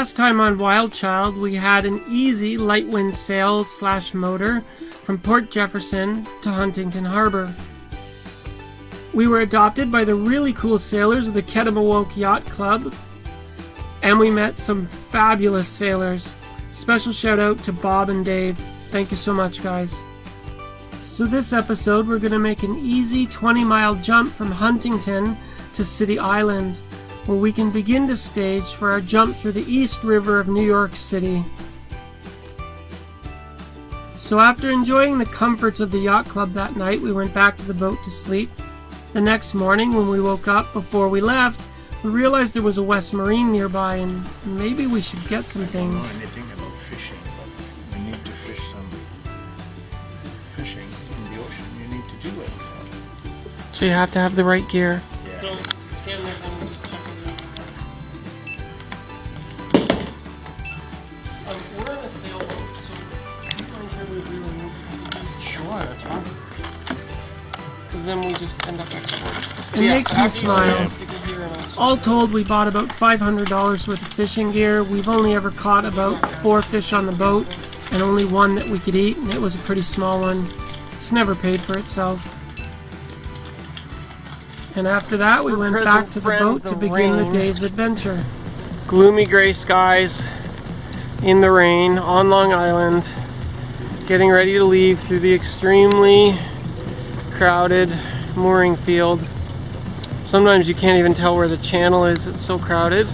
last time on WildChild, we had an easy light wind sail / motor from Port Jefferson to Huntington Harbor. We were adopted by the really cool sailors of the Ketamawoke Yacht Club, and we met some fabulous sailors. Special shout out to Bob and Dave. Thank you so much, guys. So this episode, we're going to make an easy 20-mile jump from Huntington to City Island, where we can begin to stage for our jump through the East River of New York City. So after enjoying the comforts of the yacht club that night, we went back to the boat to sleep. The next morning, when we woke up before we left, we realized there was a West Marine nearby and maybe we should get some things. I don't know anything about fishing, but we need to fish some fishing in the ocean. You need to do it. So you have to have the right gear. Yeah. Don't stand there and just check it. We're in a sailboat, so I'm not sure we really need to do. Sure, that's fine. Because then we just end up exploring. It makes me smile. All told, we bought about $500 worth of fishing gear. We've only ever caught about 4 fish on the boat, and only one that we could eat, and it was a pretty small one. It's never paid for itself. And after that, we went back to the boat to begin the day's adventure. Gloomy gray skies in the rain on Long Island, getting ready to leave through the extremely crowded mooring field. Sometimes you can't even tell where the channel is, it's so crowded.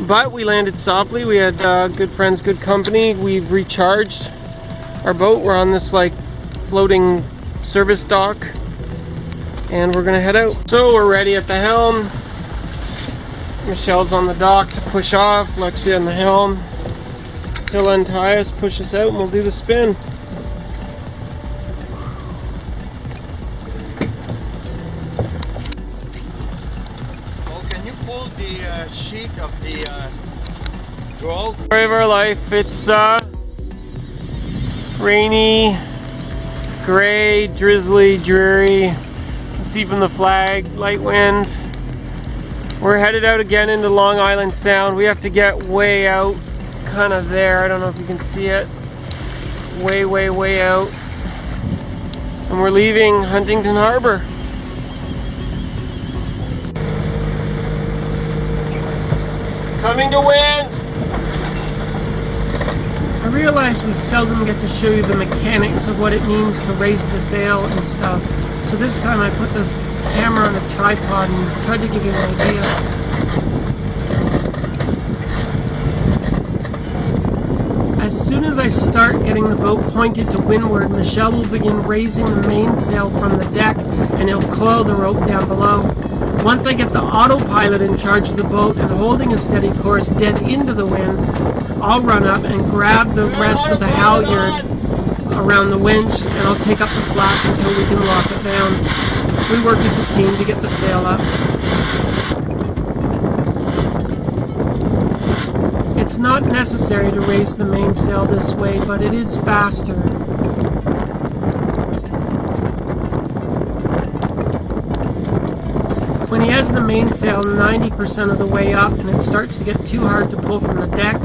But we landed softly, we had good friends, good company. We've recharged our boat, we're on this like floating service dock, and we're gonna head out. So we're ready at the helm. Michelle's on the dock to push off, Lexi on the helm. He'll untie us, push us out, and we'll do the spin. The sheet of the grove. Story of our life. It's rainy, gray, drizzly, dreary. You can see from the flag, light wind. We're headed out again into Long Island Sound. We have to get way out, kind of there. I don't know if you can see it. Way, way, way out. And we're leaving Huntington Harbor. Coming to wind! I realize we seldom get to show you the mechanics of what it means to raise the sail and stuff. So this time I put this camera on a tripod and tried to give you an idea. As soon as I start getting the boat pointed to windward, Michelle will begin raising the mainsail from the deck and he'll coil the rope down below. Once I get the autopilot in charge of the boat and holding a steady course dead into the wind, I'll run up and grab the rest of the halyard around the winch and I'll take up the slack until we can lock it down. We work as a team to get the sail up. It's not necessary to raise the mainsail this way, but it is faster. When he has the mainsail 90% of the way up and it starts to get too hard to pull from the deck,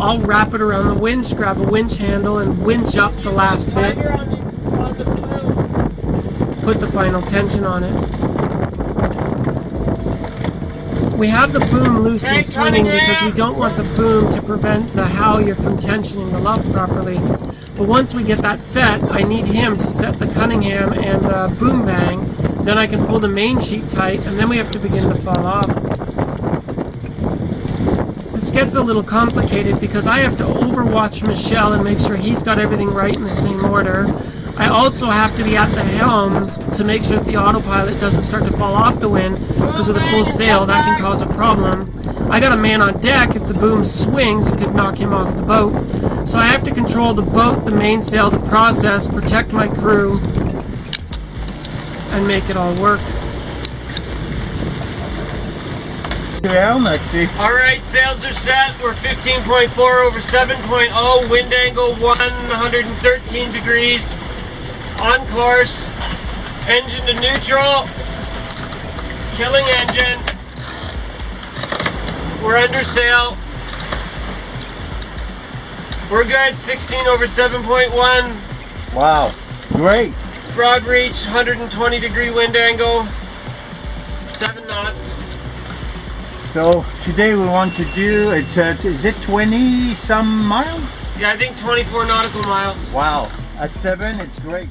I'll wrap it around the winch, grab a winch handle, and winch up the last bit. Put the final tension on it. We have the boom loose and swinging because we don't want the boom to prevent the halyard from tensioning the luff properly. But once we get that set, I need him to set the Cunningham and the boom bang. Then I can pull the main sheet tight, and then we have to begin to fall off. This gets a little complicated because I have to overwatch Michelle and make sure he's got everything right in the same order. I also have to be at the helm to make sure that the autopilot doesn't start to fall off the wind, because with a full sail that can cause a problem. I got a man on deck. If the boom swings, it could knock him off the boat. So I have to control the boat, the mainsail, the process, protect my crew, and make it all work. Alright, sails are set. We're 15.4 over 7.0, wind angle 113 degrees, on course, engine to neutral, killing engine, we're under sail, We're good, 16 over 7.1. Wow, great. Broad reach, 120 degree wind angle, 7 knots. So today we want to do, is it 20 some miles? Yeah, I think 24 nautical miles. Wow, at 7 it's great.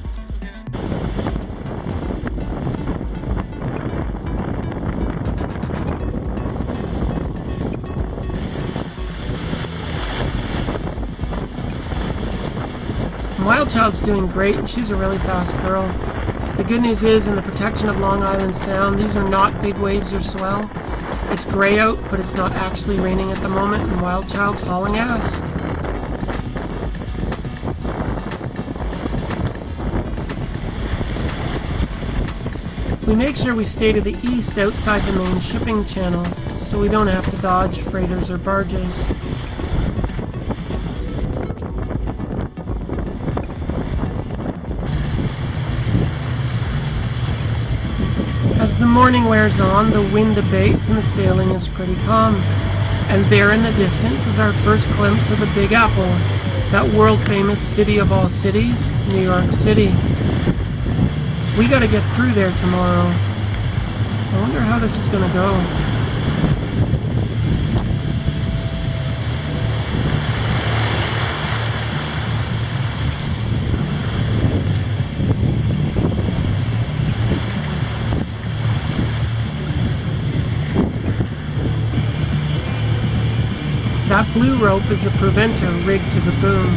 WildChild's doing great, and she's a really fast girl. The good news is, in the protection of Long Island Sound, these are not big waves or swell. It's gray out, but it's not actually raining at the moment, and WildChild's hauling ass. We make sure we stay to the east outside the main shipping channel, so we don't have to dodge freighters or barges. As the morning wears on, the wind abates and the sailing is pretty calm. And there in the distance is our first glimpse of the Big Apple, that world-famous city of all cities, New York City. We gotta get through there tomorrow. I wonder how this is gonna go. That blue rope is a preventer rigged to the boom.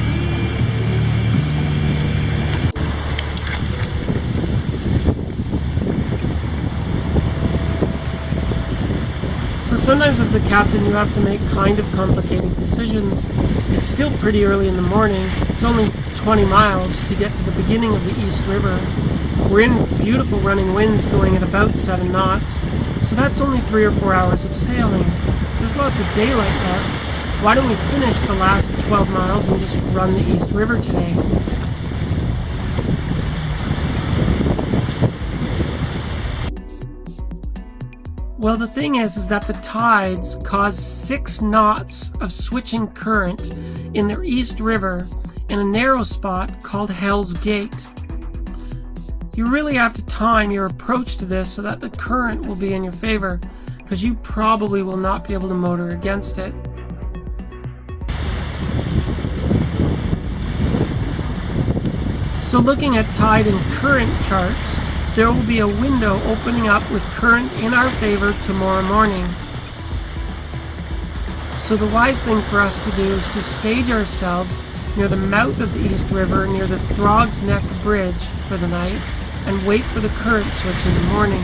So sometimes as the captain you have to make kind of complicated decisions. It's still pretty early in the morning. It's only 20 miles to get to the beginning of the East River. We're in beautiful running winds going at about 7 knots, so that's only 3 or 4 hours of sailing. There's lots of daylight left. Why don't we finish the last 12 miles and just run the East River today? Well, the thing is that the tides cause 6 knots of switching current in the East River in a narrow spot called Hell's Gate. You really have to time your approach to this so that the current will be in your favor, because you probably will not be able to motor against it. So looking at tide and current charts, there will be a window opening up with current in our favor tomorrow morning. So the wise thing for us to do is to stage ourselves near the mouth of the East River, near the Throgs Neck Bridge for the night, and wait for the current switch in the morning.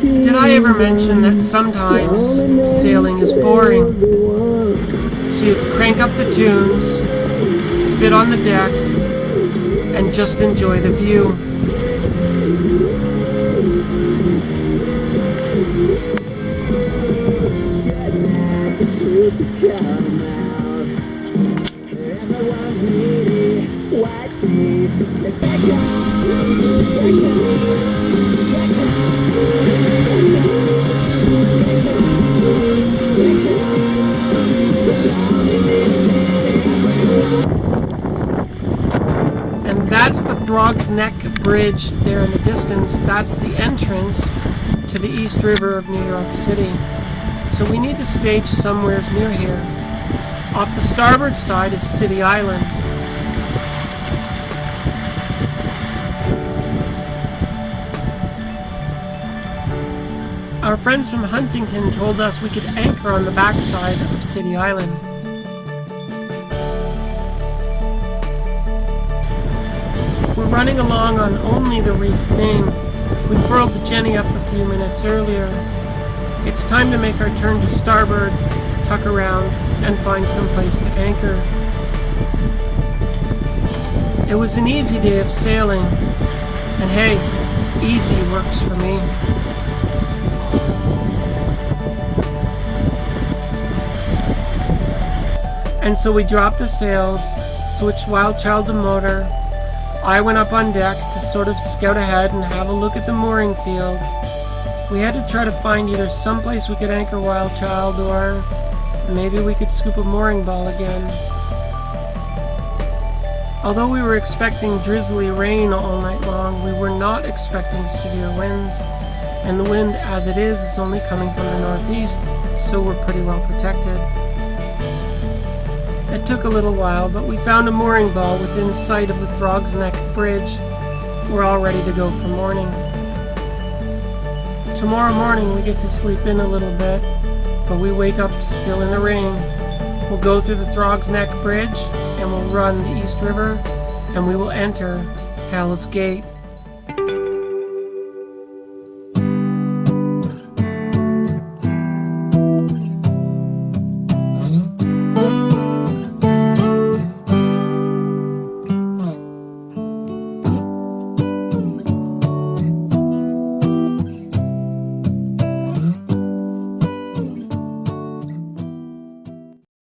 Did I ever mention that sometimes sailing is boring? So you crank up the tunes, sit on the deck, and just enjoy the view. And that's the Throgs Neck Bridge there in the distance. That's the entrance to the East River of New York City. So we need to stage somewhere near here. Off the starboard side is City Island. Our friends from Huntington told us we could anchor on the backside of City Island. We're running along on only the reef main. We furled the Jenny up a few minutes earlier. It's time to make our turn to starboard, tuck around, and find some place to anchor. It was an easy day of sailing, and hey, easy works for me. And so we dropped the sails, switched WildChild to motor. I went up on deck to sort of scout ahead and have a look at the mooring field. We had to try to find either someplace we could anchor WildChild, or maybe we could scoop a mooring ball again. Although we were expecting drizzly rain all night long, we were not expecting severe winds. And the wind, as it is only coming from the northeast, so we're pretty well protected. It took a little while, but we found a mooring ball within sight of the Throgs Neck Bridge. We're all ready to go for morning. Tomorrow morning we get to sleep in a little bit, but we wake up still in the rain. We'll go through the Throgs Neck Bridge, and we'll run the East River, and we will enter Hell's Gate.